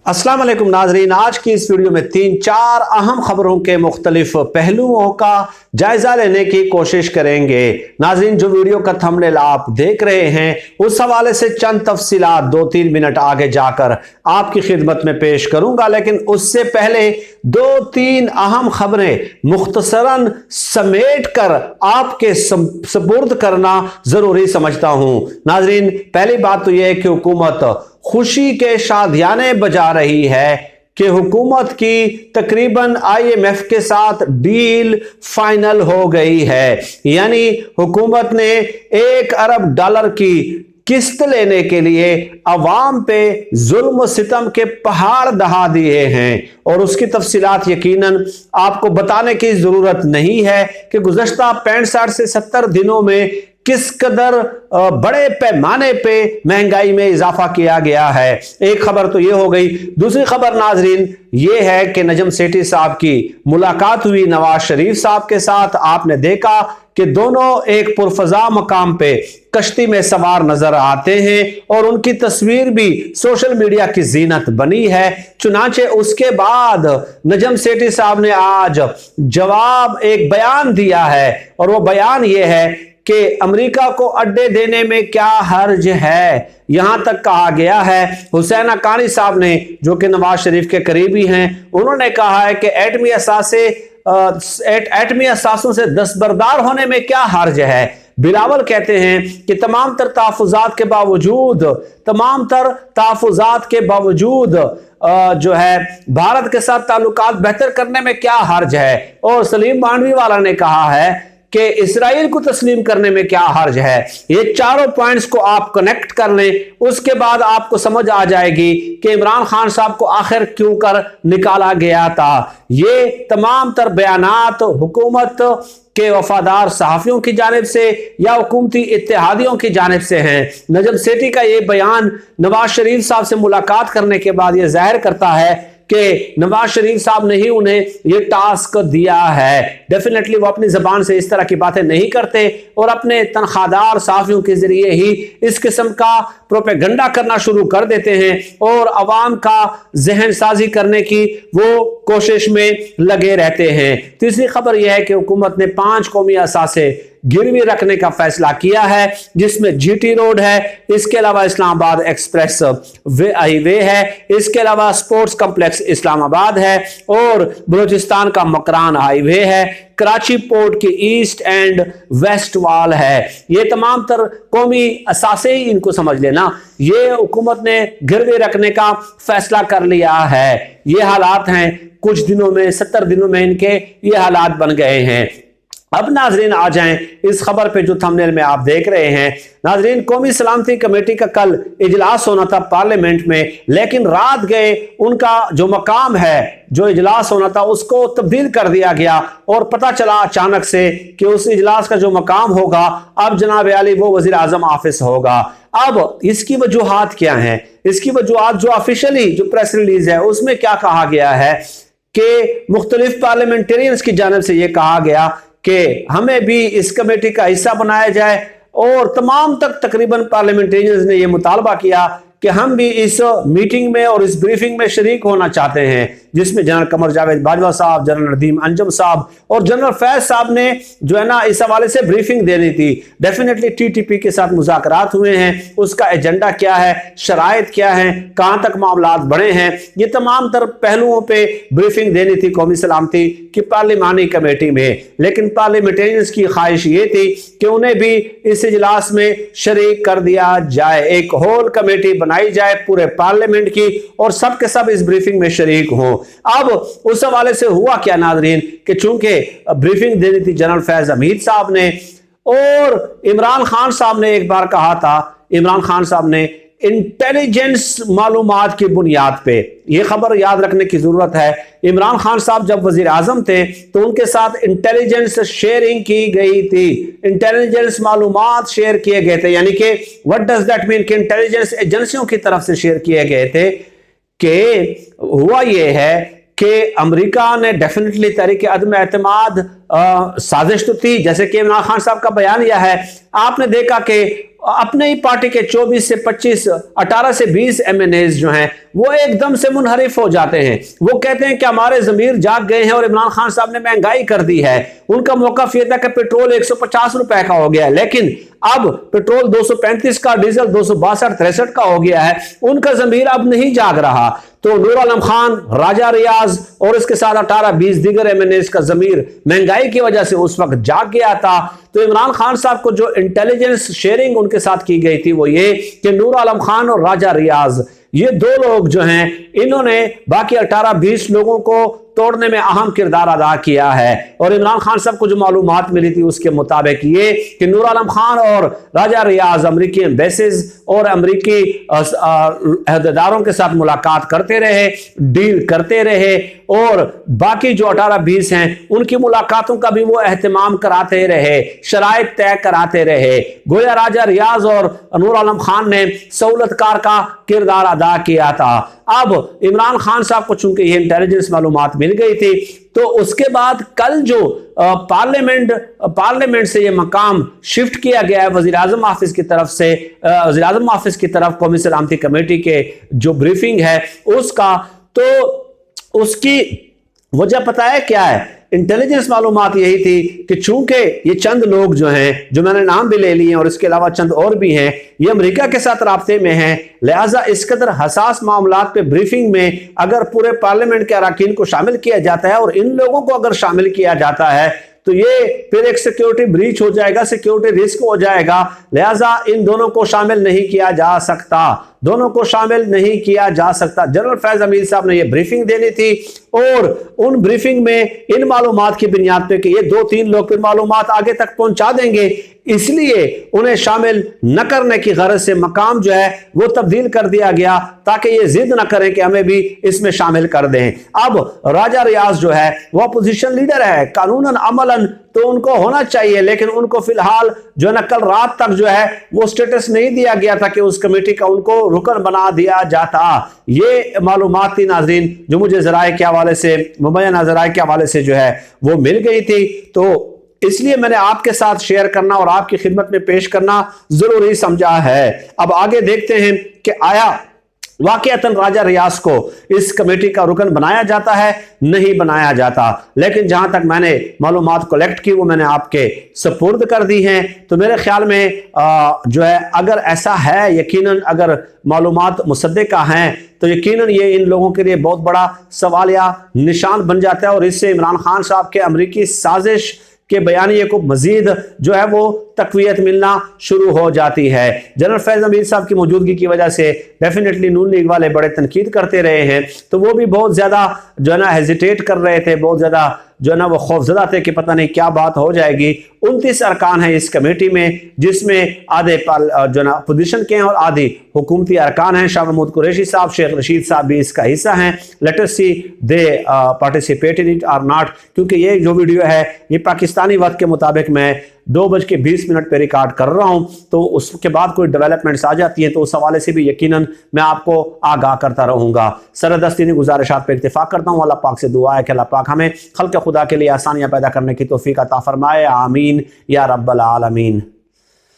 अस्सलाम वालेकुम नाजरीन, आज की इस वीडियो में 3-4 अहम खबरों के मुख्तलिफ पहलुओं का जायजा लेने की कोशिश करेंगे। नाजरीन, जो वीडियो का थंबनेल आप देख रहे हैं उस हवाले से चंद तफसीलात 2-3 मिनट आगे जाकर आपकी खिदमत में पेश करूंगा, लेकिन उससे पहले 2-3 अहम खबरें मुख्तसरन समेट कर आपके सपुर्द करना जरूरी समझता हूं। नाजरीन, पहली बात तो यह है कि हुकूमत खुशी के शादियाने बजा रही है कि हुकूमत की तकरीबन IMF के साथ डील फाइनल हो गई है। यानी हुकूमत ने $1 अरब की किस्त लेने के लिए अवाम पे जुल्म सितम के पहाड़ दहा दिए हैं, और उसकी तफसीलात यकीनन आपको बताने की जरूरत नहीं है कि गुज़श्ता 65 से 70 दिनों में किस कदर बड़े पैमाने पे महंगाई में इजाफा किया गया है। एक खबर तो यह हो गई। दूसरी खबर नाजरीन ये है कि नजम सेठी साहब की मुलाकात हुई नवाज शरीफ साहब के साथ। आपने देखा कि दोनों एक पुरफजा मकाम पे कश्ती में सवार नजर आते हैं और उनकी तस्वीर भी सोशल मीडिया की जीनत बनी है। चुनाचे उसके बाद नजम सेठी साहब ने आज जवाब एक बयान दिया है, और वो बयान ये है कि अमेरिका को अड्डे देने में क्या हर्ज है। यहां तक कहा गया है, हुसैन हक्कानी साहब ने, जो कि नवाज शरीफ के करीबी हैं, उन्होंने कहा है कि एटमी असासों से दस्तबरदार होने में क्या हर्ज है। बिलावल कहते हैं कि तमाम तर तहफ़्फ़ुज़ात के बावजूद जो है भारत के साथ ताल्लुकात बेहतर करने में क्या हर्ज है। और सलीम मांडवी वाला ने कहा है कि इसराइल को तस्लीम करने में क्या हर्ज है। ये चारों पॉइंट्स को आप कनेक्ट कर लें, उसके बाद आपको समझ आ जाएगी कि इमरान खान साहब को आखिर क्यों कर निकाला गया था। ये तमाम तर बयानात हुकूमत के वफादार सहाफियों की जानिब से या हुकूमती इत्तेहादियों की जानिब से हैं। नजम सेठी का ये बयान नवाज शरीफ साहब से मुलाकात करने के बाद ये जाहिर करता है कि नवाज शरीफ साहब ने ही उन्हें यह टास्क दिया है। डेफिनेटली वो अपनी जबान से इस तरह की बातें नहीं करते और अपने तनख्वाहदार साफियों के जरिए ही इस किस्म का प्रोपेगेंडा करना शुरू कर देते हैं और अवाम का जहन साजी करने की वो कोशिश में लगे रहते हैं। तीसरी खबर यह है कि हुकूमत ने 5 कौमी असासे गिरवी रखने का फैसला किया है, जिसमें GT रोड है, इसके अलावा इस्लामाबाद एक्सप्रेस हाईवे है, इसके अलावा स्पोर्ट्स कॉम्प्लेक्स इस्लामाबाद है और बलूचिस्तान का मकरान हाईवे है, कराची पोर्ट की ईस्ट एंड वेस्ट वॉल है। ये तमाम तर कौमी असासे ही इनको समझ लेना, ये हुकूमत ने गिरवी रखने का फैसला कर लिया है। ये हालात हैं, कुछ दिनों में 70 दिनों में इनके ये हालात बन गए हैं। अब नाजरीन आ जाएं इस खबर पे जो थंबनेल में आप देख रहे हैं। नाजरीन, कौमी सलामती कमेटी का कल इजलास होना था पार्लियामेंट में, लेकिन रात गए उनका जो मकाम है, जो इजलास होना था, उसको तब्दील कर दिया गया और पता चला अचानक से कि उस इजलास का जो मकाम होगा अब जनाब आली वो वजीर आजम ऑफिस होगा। अब इसकी वजूहात क्या हैं? इसकी वजूहात जो ऑफिशियली जो प्रेस रिलीज है उसमें क्या कहा गया है कि मुख्तलिफ पार्लियामेंटेरियंस की जानिब से यह कहा गया कि हमें भी इस कमेटी का हिस्सा बनाया जाए, और तमाम तकरीबन पार्लियामेंटेरियंस ने यह मुतालबा किया कि हम भी इस मीटिंग में और इस ब्रीफिंग में शरीक होना चाहते हैं, जिसमें जनरल कमर जावेद बाजवा साहब, जनरल नदीम अंजम साहब और जनरल फैज साहब ने जो है ना इस हवाले से ब्रीफिंग देनी थी। डेफिनेटली TTP के साथ मुज़ाकरात हुए हैं, उसका एजेंडा क्या है, शराइत क्या है, कहां तक मामलात बढ़े हैं, ये तमाम तर पहलुओं पे ब्रीफिंग देनी थी कौमी सलामती की पार्लिमानी कमेटी में। लेकिन पार्लियामेंटेरियंस की ख्वाहिश ये थी कि उन्हें भी इस इजलास में शरीक कर दिया जाए, एक होल कमेटी बनाई जाए पूरे पार्लियामेंट की और सब के सब इस ब्रीफिंग में शरीक हों। अब उस हवाले से हुआ क्या नाजरीन कि चूंकि ब्रीफिंग देनी थी जनरल फैज हमीद साहब ने, और इमरान खान साहब ने एक बार कहा था, इमरान खान साहब ने इंटेलिजेंस मालूमात की बुनियाद पे, यह खबर याद रखने की जरूरत है, इमरान खान साहब जब वजीर आजम थे तो उनके साथ इंटेलिजेंस शेयरिंग की गई थी, इंटेलिजेंस मालूमात शेयर किए गए थे। यानी कि व्हाट डज दैट मीन कि इंटेलिजेंस एजेंसियों की तरफ से शेयर किए गए थे। कि हुआ यह है कि अमेरिका ने डेफिनेटली तहरीक अदम एतमाद साजिश तो थी, जैसे कि इमरान खान साहब का बयान यह है। आपने देखा कि अपने ही पार्टी के 24 से 25, 18 से 20 एमएनएज जो हैं वो एकदम से मुनहरिफ हो जाते हैं। वो कहते हैं कि हमारे ज़मीर जाग गए हैं और इमरान खान साहब ने महंगाई कर दी है। उनका मौक़िफ़ ये था कि पेट्रोल 150 रुपए का हो गया है, लेकिन अब पेट्रोल 235 का, डीजल 262-63 का हो गया है। उनका ज़मीर अब नहीं जाग रहा। तो नूर आलम खान, राजा रियाज और इसके साथ 18-20 दीगर एमएनएज का ज़मीर महंगाई की वजह से उस वक्त जाग गया था। तो इमरान खान साहब को जो इंटेलिजेंस शेयरिंग उनके साथ की गई थी वो ये कि नूर आलम खान और राजा रियाज, ये दो लोग जो हैं इन्होंने बाकी 18-20 लोगों को तोड़ने में अहम किरदार अदा किया है। और इमरान खान साहब को जो मालूमात मिली थी उसके मुताबिक ये कि नूर आलम खान और राजा रियाज अमरीकी एम्बेसीज और अमरीकी अहदेदारों के साथ मुलाकात करते रहे, डील करते रहे, और बाकी जो 18-20 हैं उनकी मुलाकातों का भी वो एहतमाम कराते रहे, शराइत तय कराते रहे। गोया राजा रियाज और नूर आलम खान ने सहूलतकार का किरदार अदा किया था। अब इमरान खान साहब को चूंकि ये इंटेलिजेंस मालूमात मिल गई थी, तो उसके बाद कल जो पार्लियामेंट से ये मकाम शिफ्ट किया गया है वज़ीर आज़म ऑफिस की तरफ से, वज़ीर आज़म ऑफिस की तरफ कौमी सलामती कमेटी के जो ब्रीफिंग है उसका, तो उसकी वजह पता है क्या है? इंटेलिजेंस मालूमात यही थी कि चूंकि ये चंद लोग जो हैं, जो मैंने नाम भी ले लिए हैं और इसके अलावा चंद और भी हैं, ये अमेरिका के साथ राब्ते में हैं, लिहाजा इस कदर हसास मामलात पे ब्रीफिंग में अगर पूरे पार्लियामेंट के अरकान को शामिल किया जाता है और इन लोगों को अगर शामिल किया जाता है तो ये फिर एक सिक्योरिटी ब्रीच हो जाएगा, सिक्योरिटी रिस्क हो जाएगा। लिहाजा इन दोनों को शामिल नहीं किया जा सकता, दोनों को शामिल नहीं किया जा सकता। जनरल फैज अमीर साहब ने यह ब्रीफिंग देनी थी और उन ब्रीफिंग में इन मालूमात की बुनियाद पे कि ये 2-3 लोग फिर मालूमात आगे तक पहुंचा देंगे, इसलिए उन्हें शामिल न करने की गरज से मकाम जो है वो तब्दील कर दिया गया ताकि ये जिद न करें कि हमें भी इसमें शामिल कर दें। अब राजा रियाज जो है वो अपोजिशन लीडर है, कानूनन अमलन तो उनको होना चाहिए, लेकिन उनको फिलहाल जो है ना कल रात तक जो है वो स्टेटस नहीं दिया गया था कि उस कमेटी का उनको रुकन बना दिया जाता। ये मालूमात थी नाजरीन जो मुझे ज़राए के हवाले से, मुबैना ज़राए के हवाले से जो है वो मिल गई थी, तो इसलिए मैंने आपके साथ शेयर करना और आपकी खिदमत में पेश करना जरूरी समझा है। अब आगे देखते हैं कि आया वाकईतन राजा रियाज को इस कमेटी का रुकन बनाया जाता है, नहीं बनाया जाता। लेकिन जहां तक मैंने मालूमात कलेक्ट की वो मैंने आपके सुपुर्द कर दी हैं। तो मेरे ख्याल में जो है अगर ऐसा है, यकीनन अगर मालूमात मुसद्दिका हैं तो यकीनन ये इन लोगों के लिए बहुत बड़ा सवाल या निशान बन जाता है और इससे इमरान खान साहब के अमरीकी साजिश के बयानिए को मजीद जो है वो तकवीयत मिलना शुरू हो जाती है। जनरल फैज अमीर साहब की मौजूदगी की वजह से डेफिनेटली नून लीग वाले बड़े तनकीद करते रहे हैं, तो वो भी बहुत ज़्यादा जो है ना हेजिटेट कर रहे थे, बहुत ज़्यादा जो है ना वो खौफजदा थे कि पता नहीं क्या बात हो जाएगी। 29 अरकान हैं इस कमेटी में, जिसमें आधे जो है ना अपोजिशन के हैं और आधे हुकूमती अरकान हैं। शाह महमूद कुरैशी साहब, शेख रशीद साहब भी इसका हिस्सा हैं। Let us see they participate in it or not, क्योंकि ये जो वीडियो है ये पाकिस्तानी वक्त के मुताबिक मैं 2:20 पे रिकॉर्ड कर रहा हूं, तो उसके बाद कोई डेवलपमेंट्स आ जाती हैं तो उस हवाले से भी यकीनन मैं आपको आगाह करता रहूंगा। सरदस्ती गुजारिशात पे इत्तेफाक करता हूं। अल्लाह पाक से दुआ है कि अल्लाह पाक हमें खल्क़ खुदा के लिए आसानियां पैदा करने की तौफीक अता फरमाए। आमीन या रब्बल आलमीन।